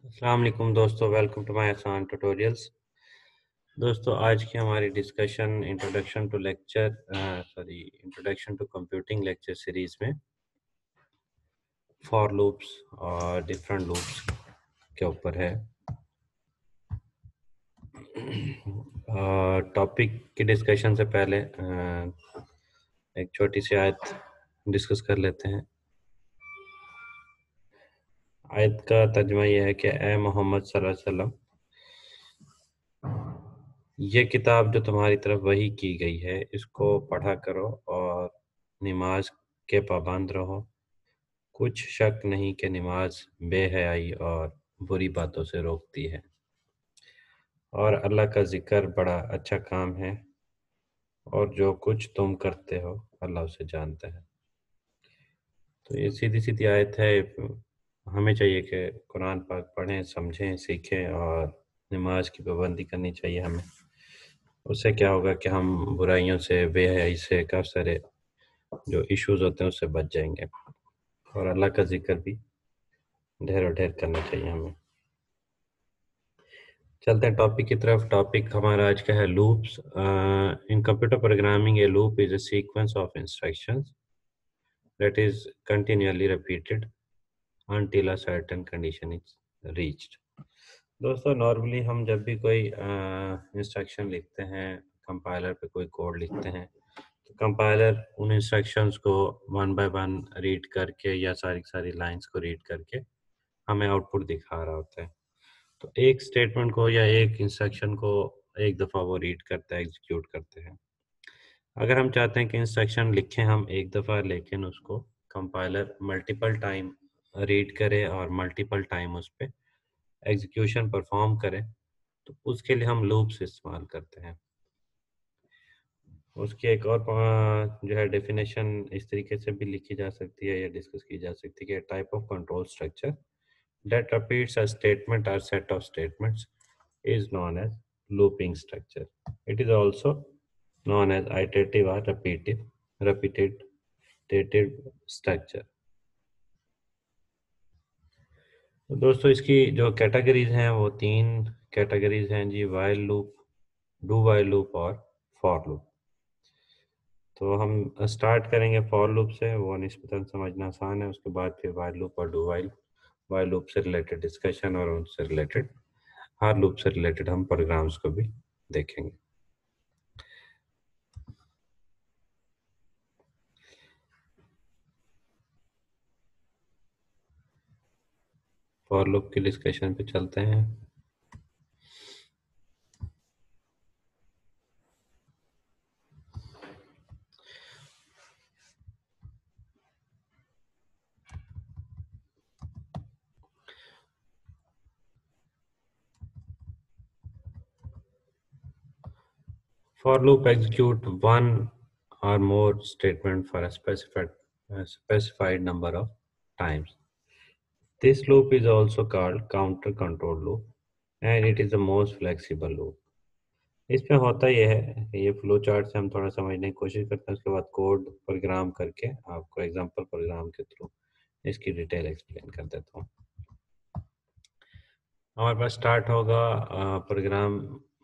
अस्सलाम वालेकुम दोस्तों, welcome to my Aasan tutorials. दोस्तों, आज की हमारी discussion introduction to computing lecture series में फॉर लूप्स और डिफरेंट लूप्स के ऊपर है। टॉपिक की डिस्कशन से पहले एक छोटी सी आयत डिस्कस कर लेते हैं। आयत का तर्जुमा यह है कि ए मोहम्मद सल्लल्लाहु अलैहि वसल्लम, ये किताब जो तुम्हारी तरफ वही की गई है, इसको पढ़ा करो और नमाज के पाबंद रहो। कुछ शक नहीं कि नमाज बेहयाई और बुरी बातों से रोकती है और अल्लाह का जिक्र बड़ा अच्छा काम है, और जो कुछ तुम करते हो अल्लाह उसे जानता है। तो ये सीधी सीधी आयत है। हमें चाहिए कि कुरान पाक पढ़ें, समझें, सीखें और नमाज की पाबंदी करनी चाहिए हमें। उससे क्या होगा कि हम बुराइयों से, बेहयाई से, काफ़ी सारे जो इश्यूज होते हैं उससे बच जाएंगे, और अल्लाह का जिक्र भी ढेर और ढेर करना चाहिए हमें। चलते हैं टॉपिक की तरफ। टॉपिक हमारा आज का है loops. In computer programming A loop is a sequence of instructions that is continually repeated until a certain condition is reached। दोस्तों, नॉर्मली हम जब भी कोई इंस्ट्रक्शन लिखते हैं, कंपाइलर पे कोई कोड लिखते हैं, तो कंपाइलर उन इंस्ट्रक्शंस को वन बाय वन रीड करके या सारी सारी लाइंस को रीड करके हमें आउटपुट दिखा रहा होता है। तो एक स्टेटमेंट को या एक इंस्ट्रक्शन को एक दफ़ा वो रीड करता है, एग्जीक्यूट करते हैं। अगर हम चाहते हैं कि इंस्ट्रक्शन लिखें हम एक दफ़ा, लेकिन उसको कंपाइलर मल्टीपल टाइम रीड करे और मल्टीपल टाइम उस पे एग्जीक्यूशन परफॉर्म करे, तो उसके लिए हम लूप्स इस्तेमाल करते हैं। उसकी एक और जो है डेफिनेशन इस तरीके से भी लिखी जा सकती है या डिस्कस की जा सकती है कि type of control structure that repeats a statement or set of statements is known as looping structure. It is also known as iterative or repetitive structure। तो दोस्तों, इसकी जो कैटेगरीज हैं वो तीन कैटेगरीज हैं जी: while loop, do while loop और फॉर लूप। तो हम स्टार्ट करेंगे फॉर लूप से, वो निस्बतन समझना आसान है। उसके बाद फिर वाइल लूप और डू वाइल, वाइल लूप से रिलेटेड डिस्कशन और उनसे रिलेटेड, हर लूप से रिलेटेड हम प्रोग्राम्स को भी देखेंगे। फॉर लूप की डिस्कशन पे चलते हैं। For loop execute one or more statement for a specified number of times. This loop is also called counter control loop, and it is the most flexible loop। इसमें होता यह है कि ये फ्लो चार्ट से हम थोड़ा समझने की कोशिश करते हैं, उसके बाद कोड प्रोग्राम करके आपको एग्जांपल प्रोग्राम के थ्रू इसकी डिटेल एक्सप्लेन कर देता हूँ। हमारे पास स्टार्ट होगा प्रोग्राम,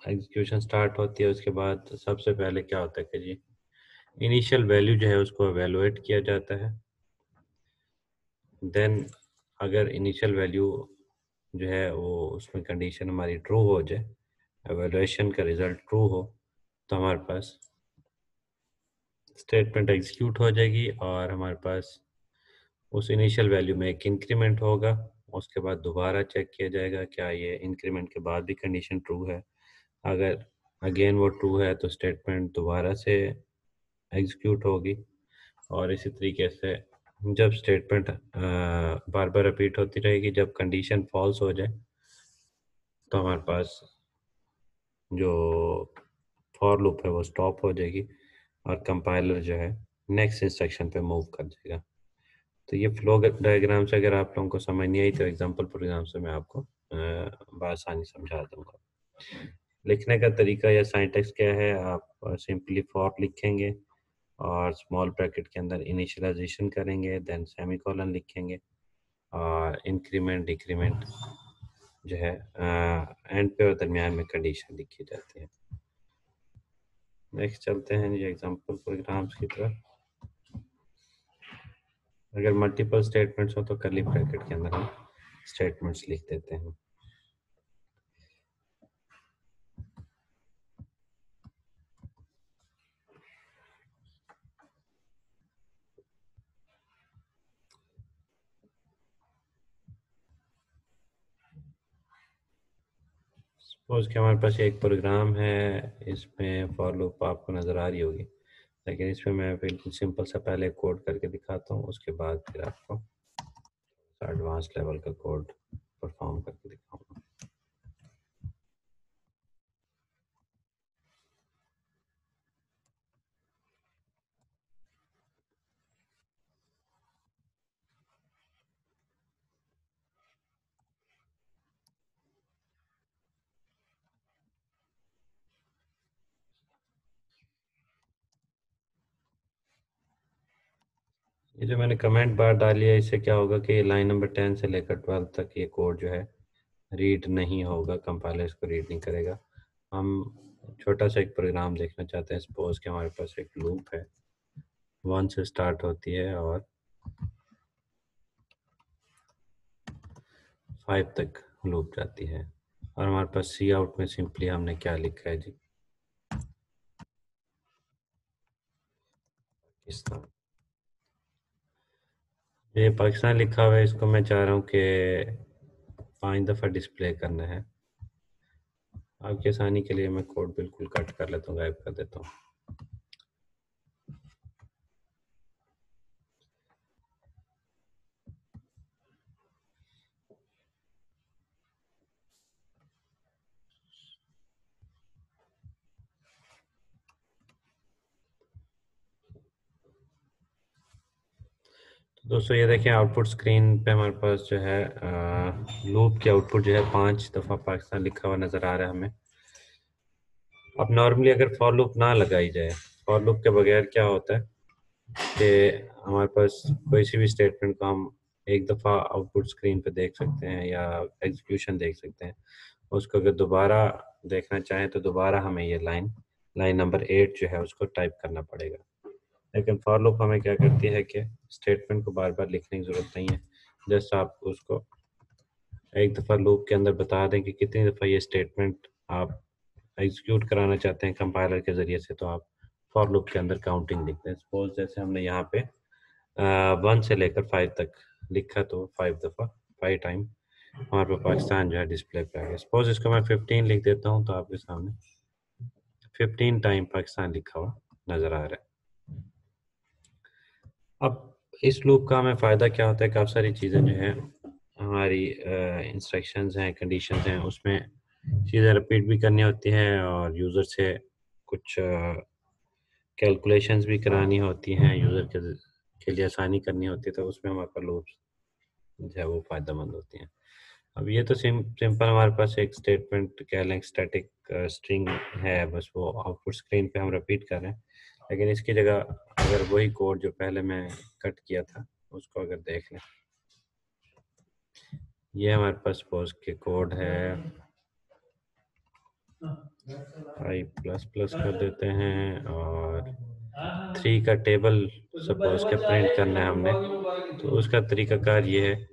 एग्जीक्यूशन स्टार्ट होती है। उसके बाद सबसे पहले क्या होता है कि जी इनिशियल वैल्यू जो है उसको एवेलुएट किया जाता है। देन अगर इनिशियल वैल्यू जो है वो उसमें कंडीशन हमारी ट्रू हो जाए, एवेलुएशन का रिजल्ट ट्रू हो, तो हमारे पास स्टेटमेंट एग्जीक्यूट हो जाएगी और हमारे पास उस इनिशियल वैल्यू में एक इंक्रीमेंट होगा। उसके बाद दोबारा चेक किया जाएगा क्या ये इंक्रीमेंट के बाद भी कंडीशन ट्रू है। अगर अगेन वो ट्रू है तो स्टेटमेंट दोबारा से एग्जीक्यूट होगी, और इसी तरीके से जब स्टेटमेंट बार बार रिपीट होती रहेगी, जब कंडीशन फॉल्स हो जाए तो हमारे पास जो फॉर लूप है वो स्टॉप हो जाएगी और कंपाइलर जो है नेक्स्ट इंस्ट्रक्शन पे मूव कर जाएगा। तो ये फ्लो डायग्राम से अगर आप लोगों को समझ नहीं आई तो एग्जांपल प्रोग्राम से मैं आपको बआसानी समझा दूंगा। लिखने का तरीका या सिंटैक्स क्या है, आप सिंपली फॉर लिखेंगे और स्मॉल ब्रैकेट के अंदर इनिशियलाइजेशन करेंगे, देन सेमीकोलन लिखेंगे और इंक्रीमेंट डिक्रीमेंट जो है एंड पे और दरमियान में कंडीशन लिखी जाती है। नेक्स्ट चलते हैं जी एग्जांपल प्रोग्राम्स की तरफ। अगर मल्टीपल स्टेटमेंट्स हो तो कर्ली ब्रैकेट के अंदर हम स्टेटमेंट्स लिख देते हैं। सपोज कि हमारे पास एक प्रोग्राम है, इसमें फॉर लूप आपको नज़र आ रही होगी, लेकिन इसमें मैं बिल्कुल सिंपल सा पहले कोड करके दिखाता हूँ, उसके बाद फिर आपको एडवांस लेवल का कोड परफॉर्म करके दिखाऊंगा। ये जो मैंने कमेंट बार डाली है, इससे क्या होगा कि लाइन नंबर 10 से लेकर 12 तक ये कोड जो है रीड नहीं होगा, कंपाइलर इसको रीड नहीं करेगा। हम छोटा सा एक प्रोग्राम देखना चाहते हैं। सपोज कि हमारे पास एक लूप है, 1 से स्टार्ट होती है और 5 तक लूप जाती है। और हमारे पास सी आउट में सिंपली हमने क्या लिखा है जी, इस तरह ये पाकिस्तान लिखा हुआ है, इसको मैं चाह रहा हूँ कि 5 दफ़ा डिस्प्ले करना है। आपकी आसानी के लिए मैं कोड बिल्कुल कट कर लेता हूँ, गायब कर देता हूँ। तो दोस्तों ये देखें, आउटपुट स्क्रीन पे हमारे पास जो है लूप की आउटपुट जो है 5 दफ़ा पाकिस्तान लिखा हुआ नज़र आ रहा है हमें। अब नॉर्मली अगर फॉर लूप ना लगाई जाए, फॉर लूप के बगैर क्या होता है कि हमारे पास कोई सी भी स्टेटमेंट को हम एक दफ़ा आउटपुट स्क्रीन पे देख सकते हैं या एग्जीक्यूशन देख सकते हैं। उसको अगर दोबारा देखना चाहें तो दोबारा हमें ये लाइन नंबर 8 जो है उसको टाइप करना पड़ेगा। लेकिन फॉर लूप हमें क्या करती है कि स्टेटमेंट को बार बार लिखने की ज़रूरत नहीं है। जस्ट आप उसको एक दफ़ा लूप के अंदर बता दें कि कितनी दफ़ा ये स्टेटमेंट आप एग्जीक्यूट कराना चाहते हैं कंपाइलर के ज़रिए से, तो आप फॉर लूप के अंदर काउंटिंग लिखते हैं। सपोज जैसे हमने यहाँ पे 1 से लेकर 5 तक लिखा, तो 5 दफ़ा 5 टाइम हमारे पास पाकिस्तान जो है डिस्प्ले पे आ गया। सपोज इसको मैं 15 लिख देता हूँ, तो आपके सामने 15 टाइम पाकिस्तान लिखा हुआ नज़र आ रहा है। अब इस लूप का हमें फ़ायदा क्या होता है, काफ़ी सारी चीज़ें जो हैं हमारी इंस्ट्रक्शंस हैं, कंडीशंस हैं, उसमें चीज़ें रिपीट भी करनी होती हैं और यूज़र से कुछ कैलकुलेशंस भी करानी होती हैं, यूज़र के लिए आसानी करनी होती है, तो उसमें हमारे पास लूप्स जो है वो फ़ायदेमंद होती हैं। अब ये तो सिंपल हमारे पास एक स्टेटमेंट कह लें, स्टैटिक स्ट्रिंग है, बस वो आउटपुट स्क्रीन पे हम रिपीट कर रहे हैं। लेकिन इसकी जगह अगर वही कोड जो पहले मैं कट किया था उसको अगर देख लें, ये हमारे पास सपोज के कोड है, आई प्लस प्लस कर देते हैं और 3 का टेबल सपोज के प्रिंट करना है हमने, तो उसका तरीकाकार ये है।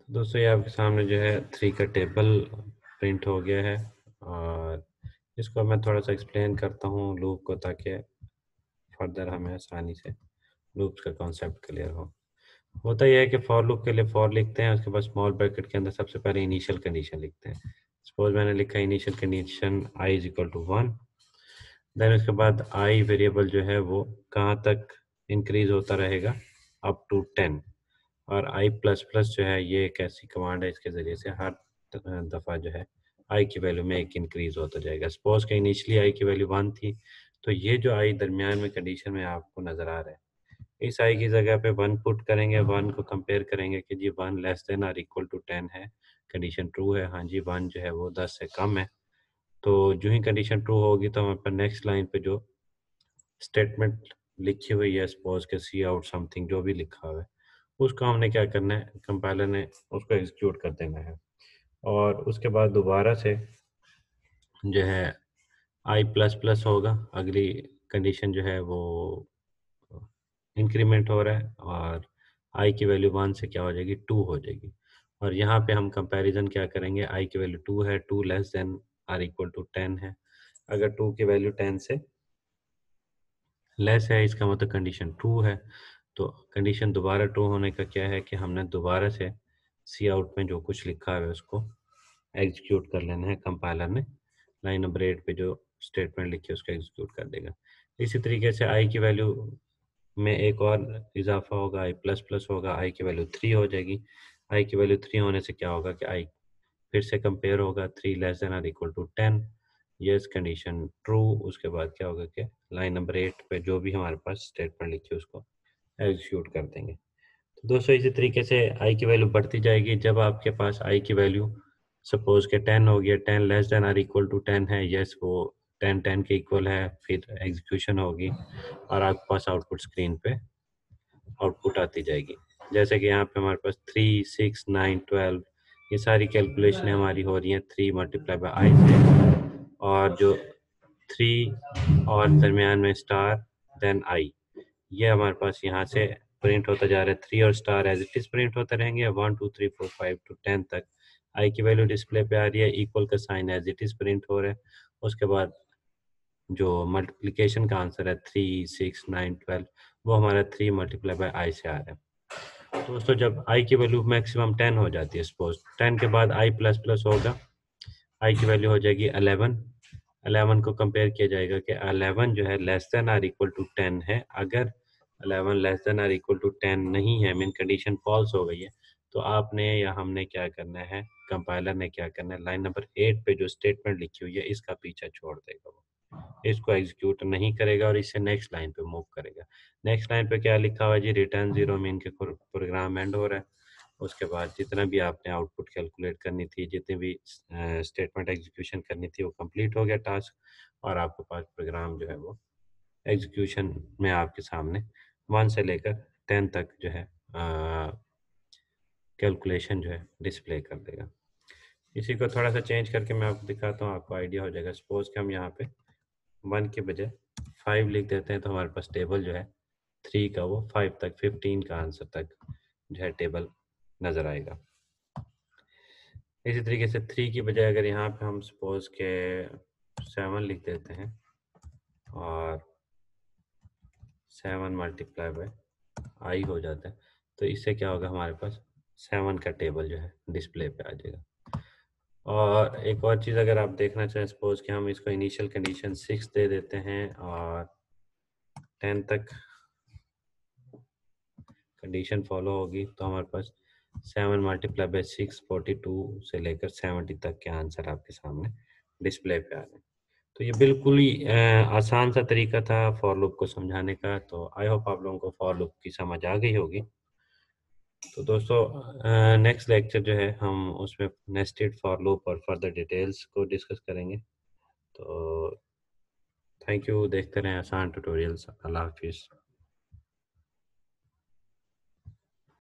दोस्तों ये आपके सामने जो है 3 का टेबल प्रिंट हो गया है और इसको मैं थोड़ा सा एक्सप्लेन करता हूँ लूप को, ताकि फर्दर हमें आसानी से लूप्स का कॉन्सेप्ट क्लियर हो। होता यह है कि फॉर लूप के लिए फॉर लिखते हैं, उसके बाद स्मॉल ब्रैकेट के अंदर सबसे पहले इनिशियल कंडीशन लिखते हैं। सपोज मैंने लिखा initial condition i is equal to 1, then उसके बाद i वेरिएबल जो है वो कहाँ तक इंक्रीज होता रहेगा, अप टू 10। और i प्लस प्लस जो है ये एक ऐसी कमांड है, इसके ज़रिए से हर दफ़ा जो है i की वैल्यू में एक इंक्रीज होता जाएगा। सपोज कि इनिशियली i की वैल्यू 1 थी, तो ये जो i दरमियान में कंडीशन में आपको नज़र आ रहा है, इस i की जगह पे 1 पुट करेंगे, 1 को कंपेयर करेंगे कि जी 1 लेस देन और इक्वल टू 10 है, कंडीशन ट्रू है, हाँ जी 1 जो है वो 10 से कम है, तो जो ही कंडीशन ट्रू होगी तो हमारे पास नेक्स्ट लाइन पे जो स्टेटमेंट लिखी हुई है, सपोज के सी आउट समथिंग जो भी लिखा हुआ है, उसको हमने क्या करना है, कंपाइलर ने उसको एग्जीक्यूट कर देना है। और उसके बाद दोबारा से जो है आई प्लस प्लस होगा, अगली कंडीशन जो है वो इंक्रीमेंट हो रहा है और आई की वैल्यू 1 से क्या हो जाएगी, 2 हो जाएगी। और यहाँ पे हम कंपैरिजन क्या करेंगे, आई की वैल्यू 2 है, 2 less than or equal to 10 है। अगर 2 की वैल्यू 10 से लेस है इसका मतलब कंडीशन ट्रू है। तो कंडीशन दोबारा ट्रू होने का क्या है कि हमने दोबारा से सी आउट में जो कुछ लिखा है उसको एग्जीक्यूट कर लेना है। कंपाइलर ने लाइन नंबर 8 पे जो स्टेटमेंट लिखी है उसको एग्जीक्यूट कर देगा। इसी तरीके से आई की वैल्यू में एक और इजाफा होगा, आई प्लस प्लस होगा, आई की वैल्यू 3 हो जाएगी। आई की वैल्यू 3 होने से क्या होगा कि आई फिर से कंपेयर होगा, 3 less than or equal to 10, yes condition true. उसके बाद क्या होगा कि लाइन नंबर 8 पे जो भी हमारे पास स्टेटमेंट लिखी है उसको एग्जीक्यूट कर देंगे। तो दोस्तों इसी तरीके से आई की वैल्यू बढ़ती जाएगी। जब आपके पास आई की वैल्यू सपोज के 10 हो गया, 10 less than or equal to 10 है, यस वो 10 10 के इक्वल है, फिर एग्जीक्यूशन होगी और आपके पास आउटपुट स्क्रीन पे आउटपुट आती जाएगी। जैसे कि यहाँ पे हमारे पास 3 6 9 12 ये सारी कैलकुलेशन हमारी हो रही हैं 3 मल्टीप्लाई बाय आई से, और जो 3 और दरमियान में स्टार देन आई, ये हमारे पास यहाँ से प्रिंट होता जा रहा है। 3 और star as it is print होते रहेंगे 1 2 3 4 5 टू 10 तक। आई की वैल्यू डिस्प्ले पे आ रही है, इक्वल का sign as it is print हो रहा है। उसके बाद जो मल्टीप्लिकेशन का आंसर है 3 6 9 12 वो हमारा 3 मल्टीप्लाई बाय आई से आ रहा है। तो दोस्तों जब आई की वैल्यू मैक्सिमम 10 हो जाती है, सपोज 10 के बाद आई प्लस प्लस होगा, आई की वैल्यू हो जाएगी 11। 11 को कंपेयर किया जाएगा कि 11 जो है less than or equal to 10 है। अगर 11 less than or equal to 10 नहीं है, मीन कंडीशन फॉल्स हो गई है, तो आपने या हमने क्या करना है, कंपाइलर ने क्या करना है, लाइन नंबर 8 पे जो स्टेटमेंट लिखी हुई है इसका पीछा छोड़ देगा, वो इसको एग्जीक्यूट नहीं करेगा और इससे नेक्स्ट लाइन पे मूव करेगा। नेक्स्ट लाइन पे क्या लिखा हुआ है जी, रिटर्न 0 मीन के प्रोग्राम एंड हो रहा है। उसके बाद जितना भी आपने आउटपुट कैलकुलेट करनी थी, जितनी भी स्टेटमेंट एग्जीक्यूशन करनी थी वो कंप्लीट हो गया टास्क, और आपके पास प्रोग्राम जो है वो एग्जीक्यूशन में आपके सामने 1 से लेकर 10 तक जो है कैलकुलेशन जो है डिस्प्ले कर देगा। इसी को थोड़ा सा चेंज करके मैं आपको दिखाता हूँ, आपको आइडिया हो जाएगा। सपोज कि हम यहाँ पे 1 के बजाय 5 लिख देते हैं, तो हमारे पास टेबल जो है 3 का वो 5 तक 15 का आंसर तक जो है टेबल नज़र आएगा। इसी तरीके से 3 की बजाय अगर यहाँ पे हम सपोज के 7 लिख देते हैं और 7 मल्टीप्लाई बाय आई हो जाता है, तो इससे क्या होगा, हमारे पास 7 का टेबल जो है डिस्प्ले पे आ जाएगा। और एक और चीज़ अगर आप देखना चाहें, सपोज कि हम इसको इनिशियल कंडीशन 6 दे देते हैं और 10 तक कंडीशन फॉलो होगी, तो हमारे पास 7 मल्टीप्लाई बाय 6 42 से लेकर 70 तक के आंसर आपके सामने डिस्प्ले पे आ रहे हैं। तो ये बिल्कुल ही आसान सा तरीका था फॉर लूप को समझाने का। तो आई होप आप लोगों को फॉर लूप की समझ आ गई होगी। तो दोस्तों नेक्स्ट लेक्चर जो है हम उसमें नेस्टेड फॉर लूप और फर्दर डिटेल्स को डिस्कस करेंगे। तो थैंक यू, देखते रहें आसान ट्यूटोरियल्स। अल्लाह हाफिज़।